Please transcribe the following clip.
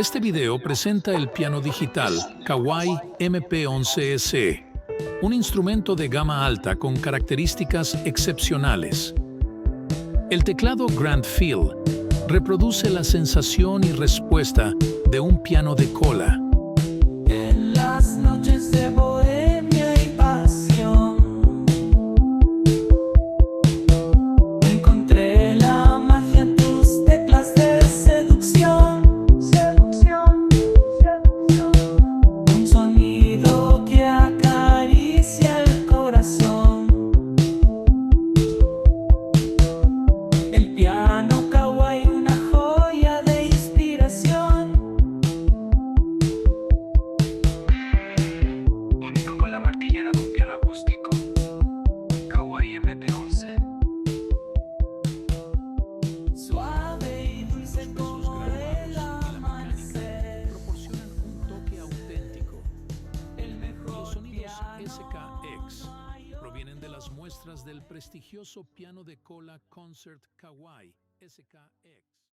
Este video presenta el piano digital Kawai MP11S, un instrumento de gama alta con características excepcionales. El teclado Grand Feel reproduce la sensación y respuesta de un piano de cola. En las noches de bohemia y pasión encontré la magia en tus teclas de seducción. Un sonido que acaricia el corazón. El piano Kawai, una joya de inspiración. Único con la martillera de un piano acústico. Kawai MP11. Suave y dulce como el amanecer. Proporcionan un toque auténtico. El mejor Los sonidos piano SKX provienen de las muestras del prestigioso piano de cola Concert Kawai SKX.